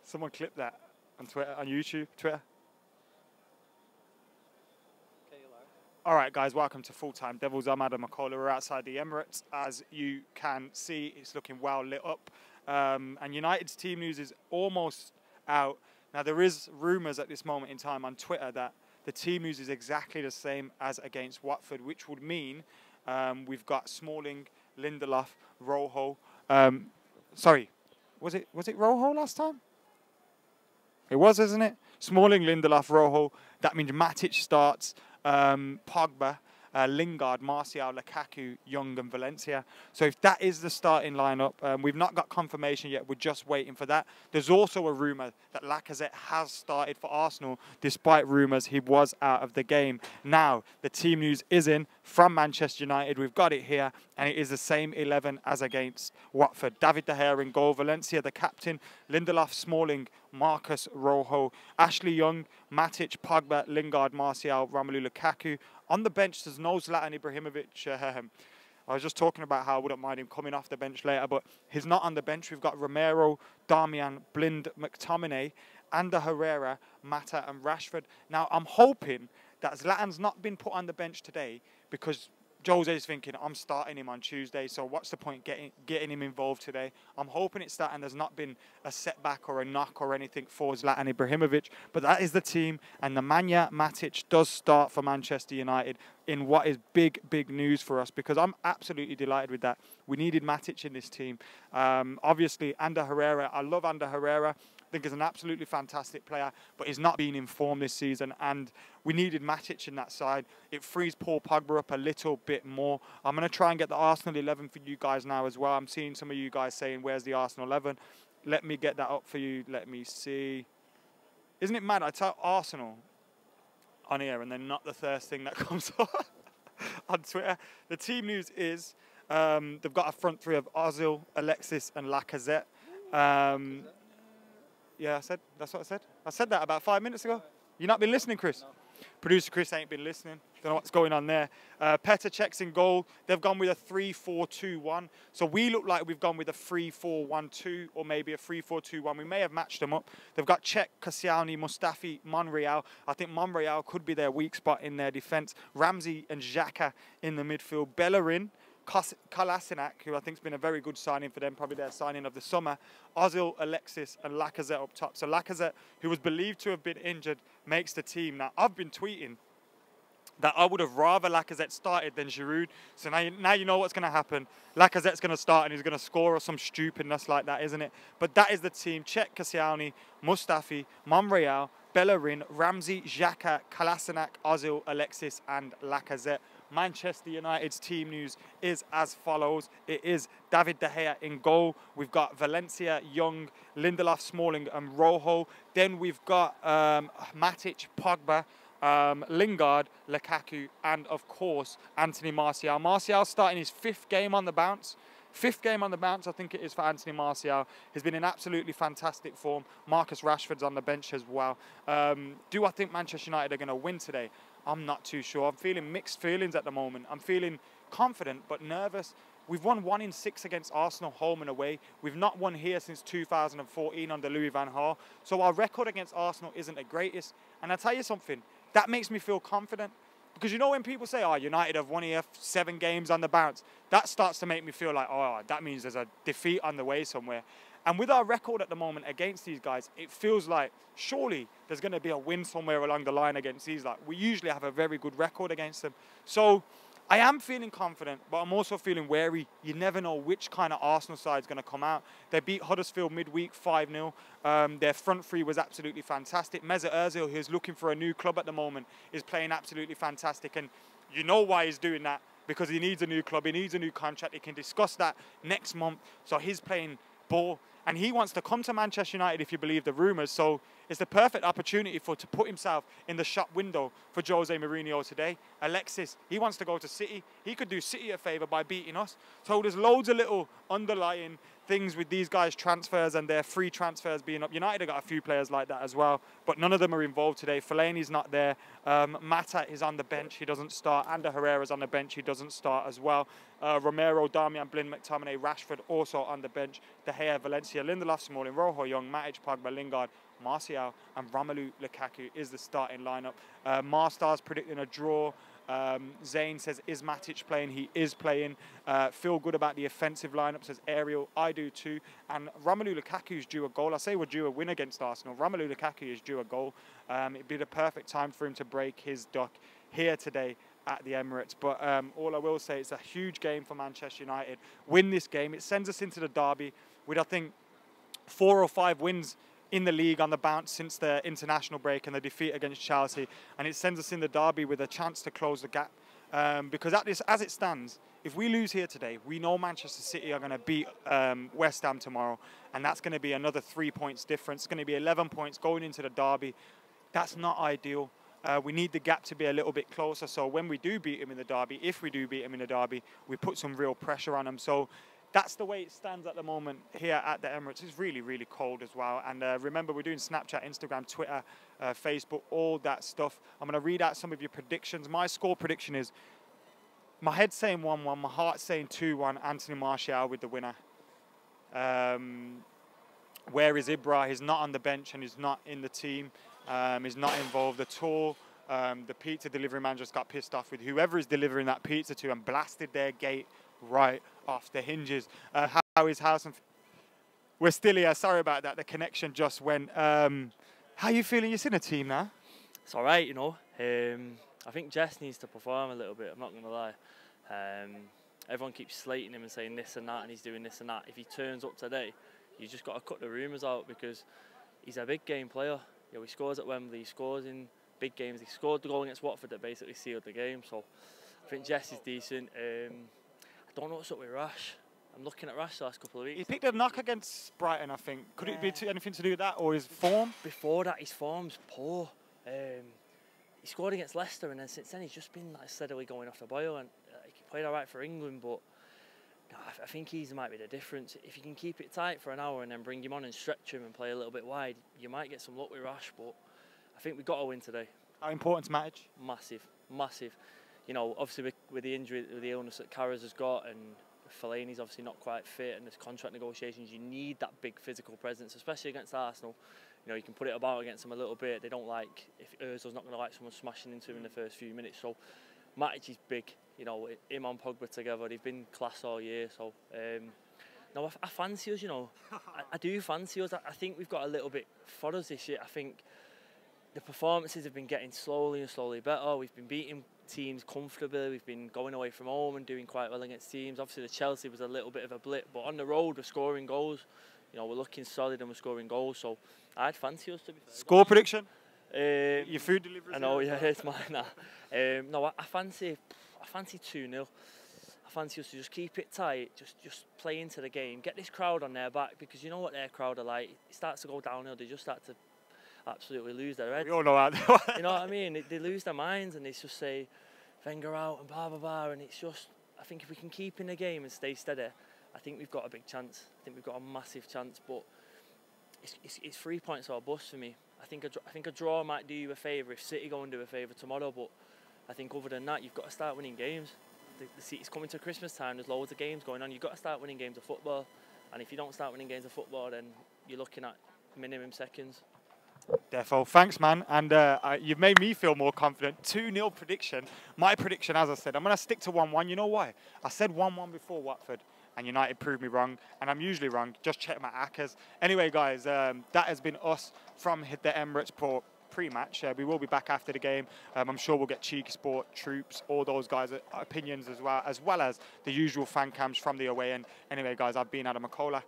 Someone clip that on Twitter, on YouTube, Twitter. All right, guys, welcome to Full Time Devils. I'm Adam McCullough. We're outside the Emirates. As you can see, it's looking well lit up. And United's team news is almost out. Now, there is rumours at this moment in time on Twitter that the team news is exactly the same as against Watford, which would mean we've got Smalling, Lindelof, Rojo. Sorry, was it Rojo last time? It was, isn't it? Smalling, Lindelof, Rojo. That means Matic starts. Pogba, Lingard, Martial, Lukaku, Young and Valencia. So if that is the starting lineup, we've not got confirmation yet. We're just waiting for that. There's also a rumour that Lacazette has started for Arsenal, despite rumours he was out of the game. Now, the team news is in from Manchester United. We've got it here, and it is the same 11 as against Watford. David De Gea in goal, Valencia the captain, Lindelof, Smalling, Marcus, Rojo, Ashley Young, Matic, Pogba, Lingard, Martial, Romelu Lukaku. On the bench, there's no Zlatan Ibrahimovic. I was just talking about how I wouldn't mind him coming off the bench later, but he's not on the bench. We've got Romero, Darmian, Blind, McTominay, Ander Herrera, Mata and Rashford. Now, I'm hoping that Zlatan's not been put on the bench today because Jose's thinking, I'm starting him on Tuesday, so what's the point getting him involved today? I'm hoping it's that, and there's not been a setback or a knock or anything for Zlatan Ibrahimovic, but that is the team, and Nemanja Matic does start for Manchester United in what is big, big news for us, because I'm absolutely delighted with that. We needed Matic in this team. Obviously, Ander Herrera, I love Ander Herrera. I think he's an absolutely fantastic player, but he's not been in form this season, and we needed Matic in that side. It frees Paul Pogba up a little bit more. I'm going to try and get the Arsenal 11 for you guys now as well. I'm seeing some of you guys saying, where's the Arsenal 11? Let me get that up for you. Let me see. Isn't it mad? I tell Arsenal on here, and then not the first thing that comes up on Twitter. The team news is they've got a front three of Ozil, Alexis, and Lacazette. Yeah, that's what I said. I said that about 5 minutes ago. You not been listening, Chris? No. Producer Chris ain't been listening. Don't know what's going on there. Petr Cech's in goal. They've gone with a 3-4-2-1. So we look like we've gone with a 3-4-1-2 or maybe a 3-4-2-1. We may have matched them up. They've got Cech, Koscielny, Mustafi, Monreal. I think Monreal could be their weak spot in their defence. Ramsey and Xhaka in the midfield. Bellerin, Kolasinac, who I think has been a very good signing for them, probably their signing of the summer. Ozil, Alexis, and Lacazette up top. So Lacazette, who was believed to have been injured, makes the team. Now, I've been tweeting that I would have rather Lacazette started than Giroud. So now you know what's going to happen. Lacazette's going to start and he's going to score or some stupidness like that, isn't it? But that is the team. Cech, Koscielny, Mustafi, Monreal, Bellerin, Ramsey, Xhaka, Kolasinac, Ozil, Alexis, and Lacazette. Manchester United's team news is as follows. It is David De Gea in goal. We've got Valencia, Young, Lindelof, Smalling, and Rojo. Then we've got Matic, Pogba, Lingard, Lukaku, and of course Anthony Martial. Martial starting his 5th game on the bounce. 5th game on the bounce, I think it is, for Anthony Martial. He's been in absolutely fantastic form. Marcus Rashford's on the bench as well. Do I think Manchester United are going to win today? I'm not too sure. I'm feeling mixed feelings at the moment. I'm feeling confident but nervous. We've won 1 in 6 against Arsenal home and away. We've not won here since 2014 under Louis van Gaal. So our record against Arsenal isn't the greatest. And I'll tell you something, that makes me feel confident. Because you know when people say, oh, United have won here 7 games on the bounce, that starts to make me feel like, oh, that means there's a defeat on the way somewhere. And with our record at the moment against these guys, it feels like surely there's going to be a win somewhere along the line against these. Like, we usually have a very good record against them. So I am feeling confident, but I'm also feeling wary. You never know which kind of Arsenal side is going to come out. They beat Huddersfield midweek 5-0. Their front three was absolutely fantastic. Mesut Ozil, who's looking for a new club at the moment, is playing absolutely fantastic. And you know why he's doing that, because he needs a new club. He needs a new contract. He can discuss that next month. So he's playing ball. And he wants to come to Manchester United, if you believe the rumours. So it's the perfect opportunity to put himself in the shop window for Jose Mourinho today. Alexis, he wants to go to City. He could do City a favour by beating us. So there's loads of little underlying things with these guys' transfers and their free transfers being up. United have got a few players like that as well, but none of them are involved today. Fellaini's not there. Mata is on the bench. He doesn't start. Ander Herrera's on the bench. He doesn't start as well. Romero, Darmian, Blind, McTominay, Rashford also on the bench. De Gea, Valencia, Lindelof, Smalling, Rojo, Young, Matic, Pogba, Lingard, Martial and Romelu Lukaku is the starting lineup. Marstar's predicting a draw. Zane says, is Matic playing? He is playing. Feel good about the offensive lineup, says Ariel. I do too. And Romelu Lukaku's due a goal. I say we're due a win against Arsenal. Romelu Lukaku is due a goal. It'd be the perfect time for him to break his duck here today at the Emirates. But all I will say, it's a huge game for Manchester United. Win this game. It sends us into the derby with, I think, 4 or 5 wins in the league on the bounce since the international break and the defeat against Chelsea, and it sends us in the derby with a chance to close the gap. Because as it stands, if we lose here today, we know Manchester City are going to beat West Ham tomorrow, and that's going to be another 3 points difference. It's going to be 11 points going into the derby. That's not ideal. We need the gap to be a little bit closer, so when we do beat him in the derby, if we do beat him in the derby, we put some real pressure on him. So that's the way it stands at the moment here at the Emirates. It's really, really cold as well. And remember, we're doing Snapchat, Instagram, Twitter, Facebook, all that stuff. I'm going to read out some of your predictions. My score prediction is, my head's saying 1-1, my heart's saying 2-1, Anthony Martial with the winner. Where is Ibra? He's not on the bench and he's not in the team. He's not involved at all. The pizza delivery man just got pissed off with whoever is delivering that pizza to and blasted their gate right off the hinges. How is house? We're still here. Sorry about that. The connection just went. How are you feeling? You're in a team now. It's all right, you know. I think Jess needs to perform a little bit. I'm not going to lie. Everyone keeps slating him and saying this and that, and he's doing this and that. If he turns up today, you just got to cut the rumours out, because he's a big game player. You know, he scores at Wembley. He scores in big games. He scored the goal against Watford that basically sealed the game. So I think Jess is decent. I don't know what's up with Rash. I'm looking at Rash the last couple of weeks. He picked a knock against Brighton, I think. Could it be anything to do with that, or his form? Before that, his form's poor. He scored against Leicester, and then since then he's just been like steadily going off the boil. And he played all right for England, but I think he might be the difference. If you can keep it tight for an hour and then bring him on and stretch him and play a little bit wide, you might get some luck with Rash. But I think we've got to win today. How important is Matic? Massive, massive. You know, obviously with the injury, with the illness that Carras has got, and Fellaini's obviously not quite fit, and there's contract negotiations, you need that big physical presence, especially against Arsenal. You know, you can put it about against them a little bit. They don't like, if Ozil's not going to like someone smashing into him in the first few minutes. So Matic is big. You know, him and Pogba together, they've been class all year. So, no, I fancy us, you know. I do fancy us. I think we've got a little bit for us this year. I think the performances have been getting slowly and slowly better. We've been beating teams comfortably. We've been going away from home and doing quite well against teams. Obviously, the Chelsea was a little bit of a blip, but on the road, we're scoring goals. You know, we're looking solid and we're scoring goals. So I'd fancy us, to be fair. Score prediction? Your food delivery? I know, yeah, it's mine now. No, I fancy 2-0. I fancy us to just keep it tight, just play into the game, get this crowd on their back, because you know what their crowd are like. It starts to go downhill. They just start to absolutely lose their heads. We all know that. You know what I mean? They lose their minds and they just say Wenger out and blah blah blah, and it's just, I think if we can keep in the game and stay steady, I think we've got a big chance. I think we've got a massive chance, but it's 3 points or a bust for me. I think a draw might do you a favour if City go and do a favour tomorrow, but I think other than that, you've got to start winning games. It's coming to Christmas time, there's loads of games going on. You've got to start winning games of football, and if you don't start winning games of football, then you're looking at minimum seconds. Defo, thanks, man. And you've made me feel more confident. 2-0 prediction. My prediction, as I said, I'm going to stick to 1-1. You know why? I said 1-1 before Watford, and United proved me wrong. And I'm usually wrong. Just check my ACCAs. Anyway, guys, that has been us from the Emirates pre-match. We will be back after the game. I'm sure we'll get Cheeky Sport, Troops, all those guys' opinions as well as the usual fan cams from the away end. Anyway, guys, I've been Adam McCullough.